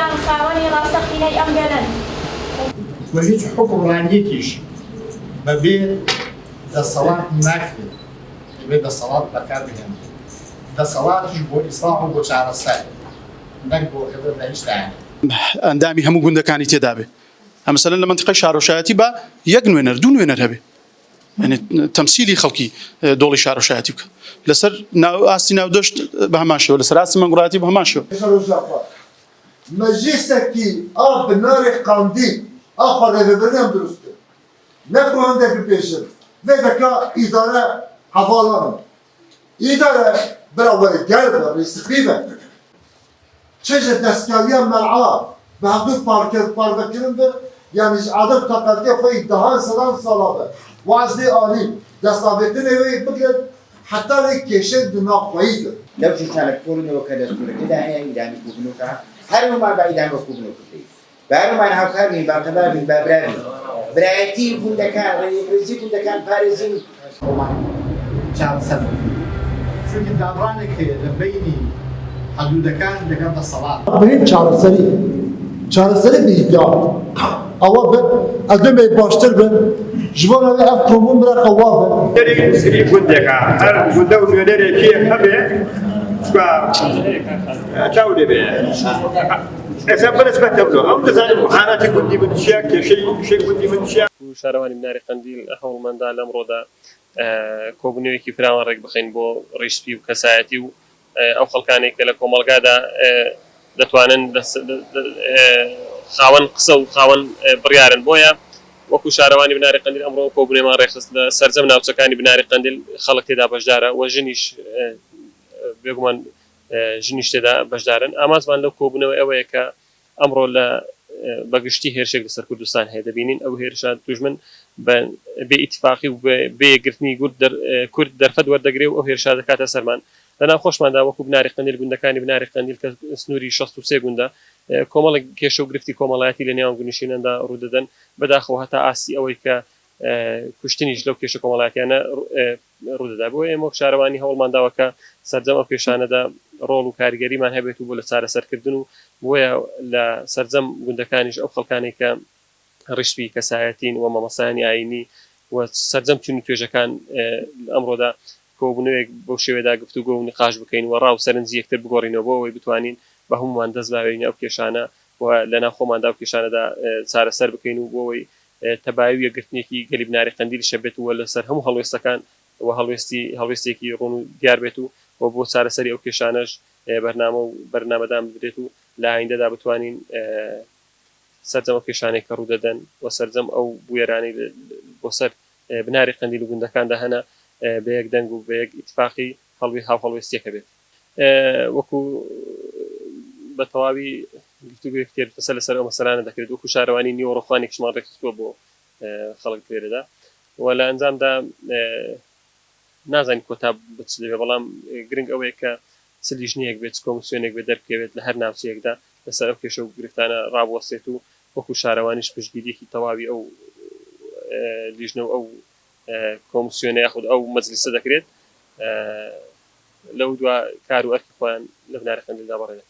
جان خاوەنی ڕاستەقینەی ئەم گەلەن وهيج حكمرانيتيش ما بين الصلاة ناكل بين الصلاة بكابهم ده صلاة جبوا إصلاح وبشعر السائل نقبوا خبر ده إشتعاني ئەندامی هەموو گوندەکانی تێدا بێ ئەمەسەلەن لە منتیقەی شارۆشایەتی بە یەک نوێنەر دوو نوێنەر هەبێ تەمسیلی خەڵکی دۆڵی شارۆشایەتی بکە لەسەر ئاستی ناودەشت بە هەمان شێوە لەسەر ئاستی مەنگوڵایەتی بە هەمان شێوە مەجلیسێکی ئا بناری قاندی ئاخوا لێبەرێم دروستە نەبوو هەندێک پێشن vê deka îdare hevalan îdare birawerî gel be rêsixî be çi ji destgiriya mel'a bi hevdû parvekirin be yanî ji adem taqetê xwe dehan sedan sala be wezlê alî destavêtinê wê bigir heta wê kêşe di nav xweyî de لو شفنا كورنا وكذا كورنا كده هي إدامة كوبنوكا هر ما بعد إدامة كوبنوكا بار ما نحكي بعتبر من بابراني برايتي كنت كان رئيسي كنت كان باريزي شعر سبب شو كنت أبرانك بيني حدود كان الصلاة بهین چارەسەری بیدا ئەوە بێت ئەدەمێ باشتر بێت ji bo re ev komûn bire qewa be derê sirî gundeka her gunda û nûnereke hebe çaw debe esa binisbet teblo ew dizanin muhanatê gundî min çiya kêşey gundî min çiya شارەوانی بناری قەندیل هەوڵمەندا لەمڕۆدا کۆبوونەوەیەکی فراوان ڕێک بخەین بۆ ڕیشتپی و کەسایەتی و ئەو خەڵکانێک کە لە کۆمەڵگادا دەتوانن خاوەن قسە و خاوەن بڕیارن بۆیە وەکو شارەوانی بناری قەندیل ئەمڕۆ کۆبوونەوەمان ڕێخست لە سەرجەم ناوچەکانی بناری قەندیل خەڵک تێدا بەشدارە و ژنیش بێگومان ژنیش تێدا بەشدارن ئامانجمان لەو کۆبوونەوە ئەوەیە کە ئەمڕۆ لە بەگشتی هێرشێک لەسەر کوردستان هەیە دەبینین ئەو هێرشان توژمن بێ ئیتفاقی و بێگرتنی کورد دەرفەت وەردەگرێ و ئەو هێرشا دەکاتە سەرمان لەناو خۆشماندا وەکو بناری قەندیل گوندەکانی بناری قەندیل کە سنووری 63 گوندە کۆمەڵێک کێشە و گرفتی کۆمەڵایەتی لە نێوان گونیشینەندا ڕوودەدەن بەداخەوە هەتا ئاسی ئەوەی کە کوشتنیش لەو کێشە کۆمەڵایەتیانە ڕوودەدا بۆ ئێمە وەک شارەوانی هەوڵمانداوە کە سەرجەم ئەو کێشانەدا ڕۆڵ و کاریگەریمان هەبێت و بۆ لە چارەسەرکردن و بۆیە لە سەرجەم گوندەکانیش ئەو خەڵکانێک کە ڕیشتپی کەسایەتین و مەمەسایانی ئاینی و سەرجەم چون و توێژەکان ئەمڕۆدا کۆبوونەوەیەک بەو شێوەدا گفتوگۆ و نقاش بکەین و ڕاو سەرنجی یەکتر بگۆڕینەوە بۆ ئەوەی بتوانین بە هەمومان دەست باوێنین ئەو کێشانە و لەناو خۆماندا ئەو کێشانەدا چارەسەر بکەین و بۆەوەی تەباوی و یەکگرتنێکی گەلی بناری قەندیل شەبێت و لەسەر هەموو هەڵوێستەکان و هەڵوێستێکی ڕوون و دیار بێت و بۆ چارەسەری ئەو کێشانەش بەرنامە و بەرنامەدان بدرێت و لە ئایندەدا بتوانین سەرجەم ئەو کێشانێک کە ڕوودەدەن و سەرجەم ئەو بویێرانەی بۆ سەر بناری قەندیل و گوندەکاندا هەنا بە یەک دەنگ و بە یەک ئیتفاقی هەڵوێستیەکە بێت وەکو بە تەواوی گفتوگوی تێر لەسەر ئەو مەسەلانە دەکرێت وەکو شارەوانی نیوەڕۆخوانێکشمان ڕێکخستووە بۆ خەڵک لێرەدا و لە ئەنجامدا نازانین کۆتا بچ دەبێت بەڵام گرنگ ئەوەیە کە سلی ژنیەک بێت کۆمیسیۆنێک بێت دەرکەوێت لە هەر ناوچەیەکدا لەسەر ئەو کێشە و گرفتانە ڕابوەستێت و وەکو شارەوانیش پشتگیریەکی تەواوی ئەو لیژنە و ئەو کۆمیسیۆنە یاخود ئەو مەجلیسە دەکرێت لەو دوا کار و ئەرکی خۆیان لە بناری قەندیلدا بەڕێدەکەن